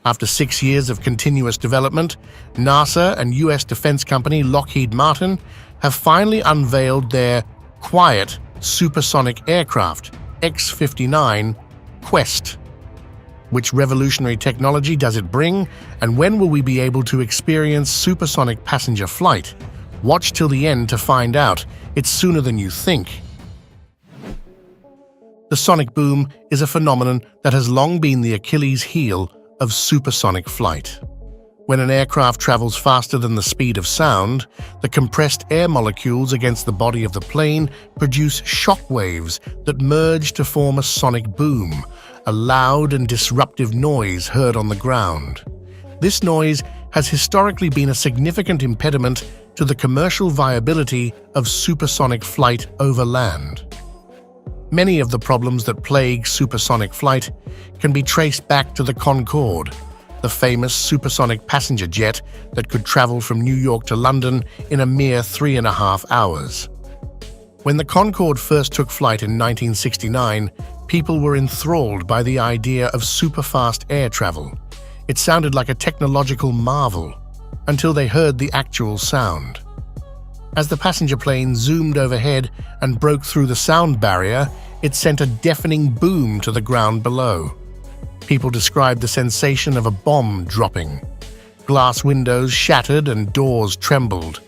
After 6 years of continuous development, NASA and U.S. defense company Lockheed Martin have finally unveiled their quiet supersonic aircraft, X-59 Quesst. Which revolutionary technology does it bring, and when will we be able to experience supersonic passenger flight? Watch till the end to find out. It's sooner than you think. The sonic boom is a phenomenon that has long been the Achilles heel of supersonic flight. When an aircraft travels faster than the speed of sound, the compressed air molecules against the body of the plane produce shock waves that merge to form a sonic boom, a loud and disruptive noise heard on the ground. This noise has historically been a significant impediment to the commercial viability of supersonic flight over land. Many of the problems that plague supersonic flight can be traced back to the Concorde, the famous supersonic passenger jet that could travel from New York to London in a mere 3.5 hours. When the Concorde first took flight in 1969, people were enthralled by the idea of superfast air travel. It sounded like a technological marvel, until they heard the actual sound. As the passenger plane zoomed overhead and broke through the sound barrier, it sent a deafening boom to the ground below. People described the sensation of a bomb dropping. Glass windows shattered and doors trembled.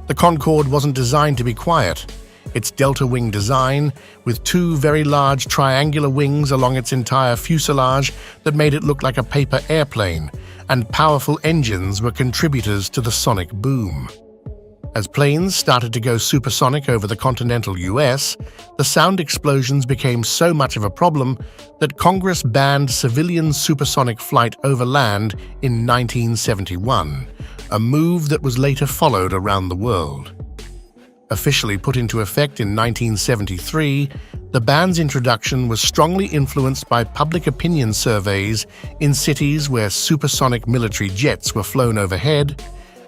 The Concorde wasn't designed to be quiet. Its delta wing design, with 2 very large triangular wings along its entire fuselage that made it look like a paper airplane, and powerful engines were contributors to the sonic boom. As planes started to go supersonic over the continental US, the sound explosions became so much of a problem that Congress banned civilian supersonic flight over land in 1971, a move that was later followed around the world. Officially put into effect in 1973, the ban's introduction was strongly influenced by public opinion surveys in cities where supersonic military jets were flown overhead,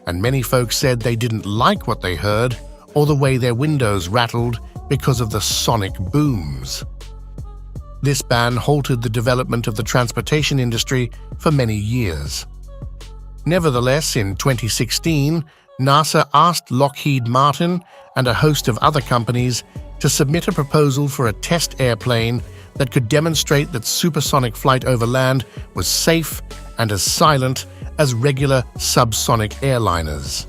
and many folks said they didn't like what they heard or the way their windows rattled because of the sonic booms. This ban halted the development of the transportation industry for many years. Nevertheless, in 2016, NASA asked Lockheed Martin and a host of other companies to submit a proposal for a test airplane that could demonstrate that supersonic flight over land was safe and as silent as regular subsonic airliners.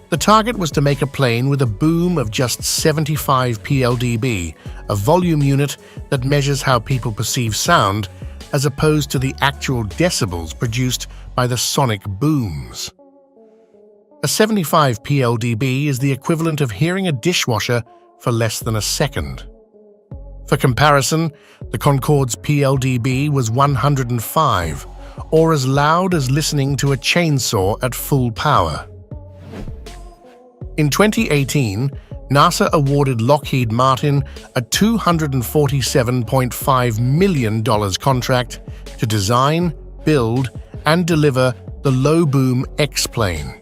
The target was to make a plane with a boom of just 75 PLDB, a volume unit that measures how people perceive sound, as opposed to the actual decibels produced by the sonic booms. A 75 PLDB is the equivalent of hearing a dishwasher for less than a second. For comparison, the Concorde's PLDB was 105, or as loud as listening to a chainsaw at full power. In 2018, NASA awarded Lockheed Martin a $247.5 million contract to design, build, and deliver the low-boom X-plane.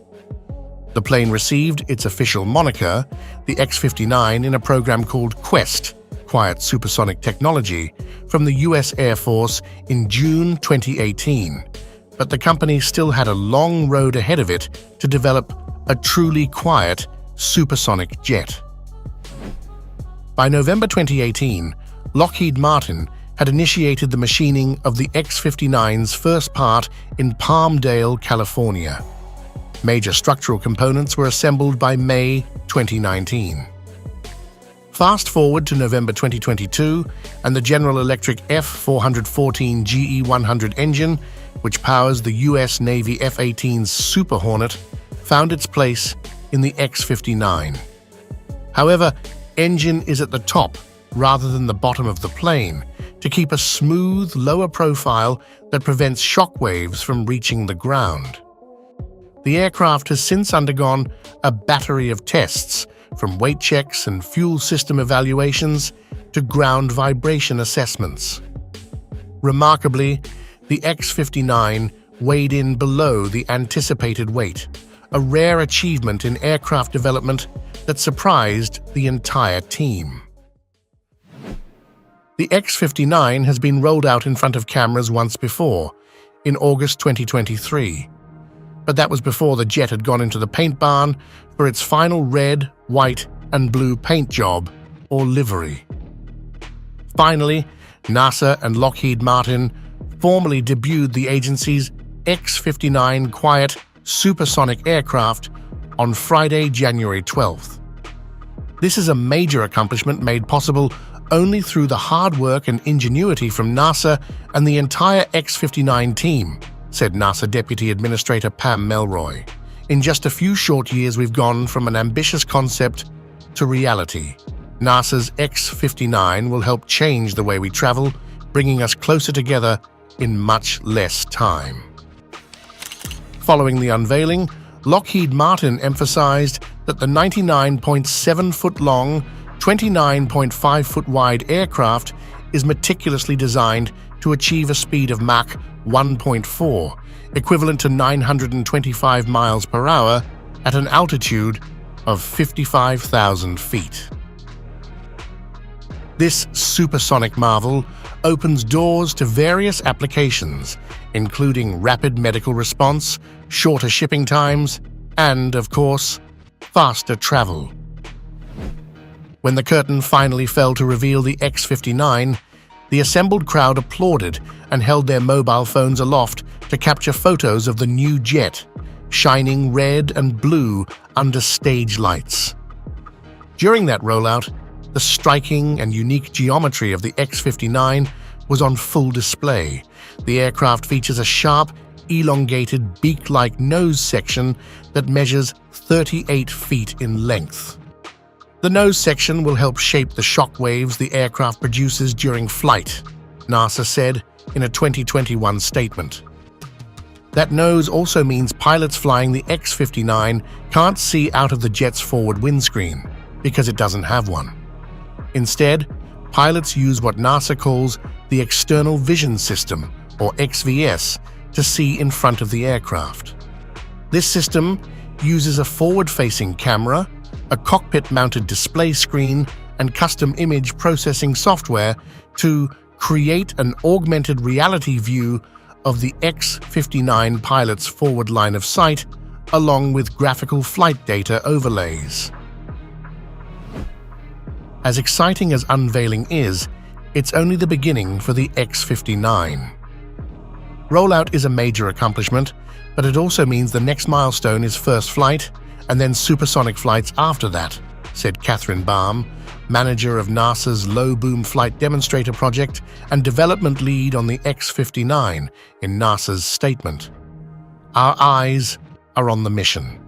The plane received its official moniker, the X-59, in a program called Quesst, Quiet Supersonic Technology, from the U.S. Air Force in June 2018, but the company still had a long road ahead of it to develop a truly quiet supersonic jet. By November 2018, Lockheed Martin had initiated the machining of the X-59's first part in Palmdale, California. Major structural components were assembled by May 2019. Fast forward to November 2022, and the General Electric F414 GE100 engine, which powers the U.S. Navy F-18's Super Hornet, found its place in the X-59. However, engine is at the top rather than the bottom of the plane to keep a smooth, lower profile that prevents shock waves from reaching the ground. The aircraft has since undergone a battery of tests, from weight checks and fuel system evaluations to ground vibration assessments. Remarkably, the X-59 weighed in below the anticipated weight, a rare achievement in aircraft development that surprised the entire team. The X-59 has been rolled out in front of cameras once before, in August 2023. But that was before the jet had gone into the paint barn for its final red, white, and blue paint job, or livery. Finally, NASA and Lockheed Martin formally debuted the agency's X-59 Quesst supersonic aircraft on Friday, January 12th. This is a major accomplishment made possible only through the hard work and ingenuity from NASA and the entire X-59 team, said NASA Deputy Administrator Pam Melroy. In just a few short years, we've gone from an ambitious concept to reality. NASA's X-59 will help change the way we travel, bringing us closer together in much less time. Following the unveiling, Lockheed Martin emphasized that the 99.7-foot-long, 29.5-foot-wide aircraft is meticulously designed to achieve a speed of Mach 1.4, equivalent to 925 miles per hour at an altitude of 55,000 feet. This supersonic marvel opens doors to various applications, including rapid medical response, shorter shipping times, and, of course, faster travel. When the curtain finally fell to reveal the X-59, the assembled crowd applauded and held their mobile phones aloft to capture photos of the new jet, shining red and blue under stage lights. During that rollout, the striking and unique geometry of the X-59 was on full display. The aircraft features a sharp, elongated, beak-like nose section that measures 38 feet in length. The nose section will help shape the shock waves the aircraft produces during flight, NASA said in a 2021 statement. That nose also means pilots flying the X-59 can't see out of the jet's forward windscreen because it doesn't have one. Instead, pilots use what NASA calls the External Vision System, or XVS, to see in front of the aircraft. This system uses a forward-facing camera, a cockpit-mounted display screen, and custom image processing software to create an augmented reality view of the X-59 pilot's forward line of sight, along with graphical flight data overlays. As exciting as unveiling is, it's only the beginning for the X-59. Rollout is a major accomplishment, but it also means the next milestone is first flight, and then supersonic flights after that, said Catherine Baum, manager of NASA's Low-Boom Flight Demonstrator Project and development lead on the X-59, in NASA's statement. Our eyes are on the mission.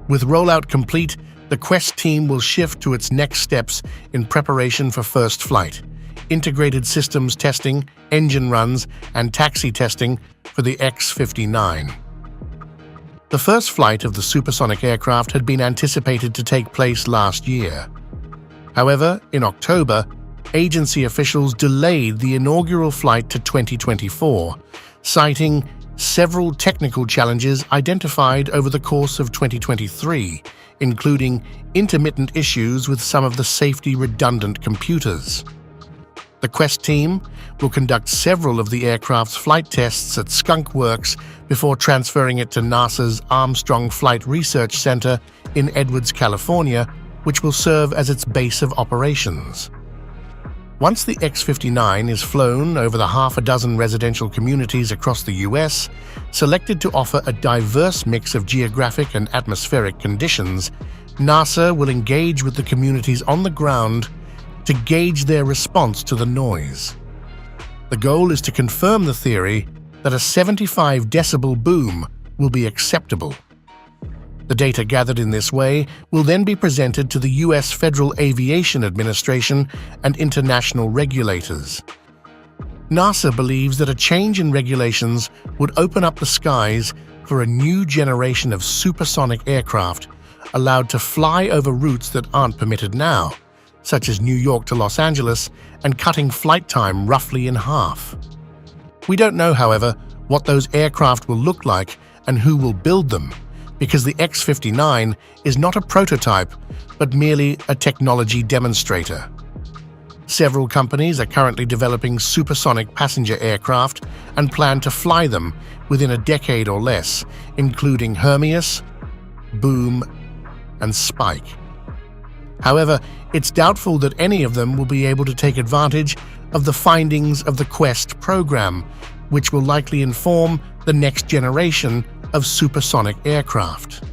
With rollout complete, the Quesst team will shift to its next steps in preparation for first flight, integrated systems testing, engine runs, and taxi testing for the X-59. The first flight of the supersonic aircraft had been anticipated to take place last year. However, in October, agency officials delayed the inaugural flight to 2024, citing several technical challenges identified over the course of 2023, including intermittent issues with some of the safety-redundant computers. The Quesst team will conduct several of the aircraft's flight tests at Skunk Works before transferring it to NASA's Armstrong Flight Research Center in Edwards, California, which will serve as its base of operations. Once the X-59 is flown over the half a dozen residential communities across the U.S., selected to offer a diverse mix of geographic and atmospheric conditions, NASA will engage with the communities on the ground to gauge their response to the noise. The goal is to confirm the theory that a 75 decibel boom will be acceptable. The data gathered in this way will then be presented to the U.S. Federal Aviation Administration and international regulators. NASA believes that a change in regulations would open up the skies for a new generation of supersonic aircraft allowed to fly over routes that aren't permitted now, such as New York to Los Angeles, and cutting flight time roughly in half. We don't know, however, what those aircraft will look like and who will build them, because the X-59 is not a prototype, but merely a technology demonstrator. Several companies are currently developing supersonic passenger aircraft and plan to fly them within a decade or less, including Hermes, Boom, and Spike. However, it's doubtful that any of them will be able to take advantage of the findings of the Quest program, which will likely inform the next generation of supersonic aircraft.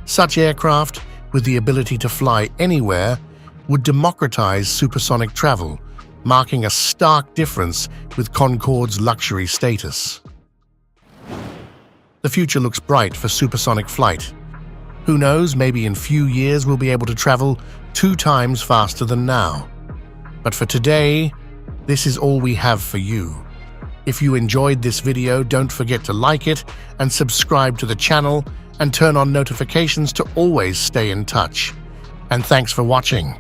Such aircraft, with the ability to fly anywhere, would democratize supersonic travel, marking a stark difference with Concorde's luxury status. The future looks bright for supersonic flight. Who knows, maybe in few years we'll be able to travel 2 times faster than now. But for today, this is all we have for you. If you enjoyed this video, don't forget to like it and subscribe to the channel and turn on notifications to always stay in touch. And thanks for watching.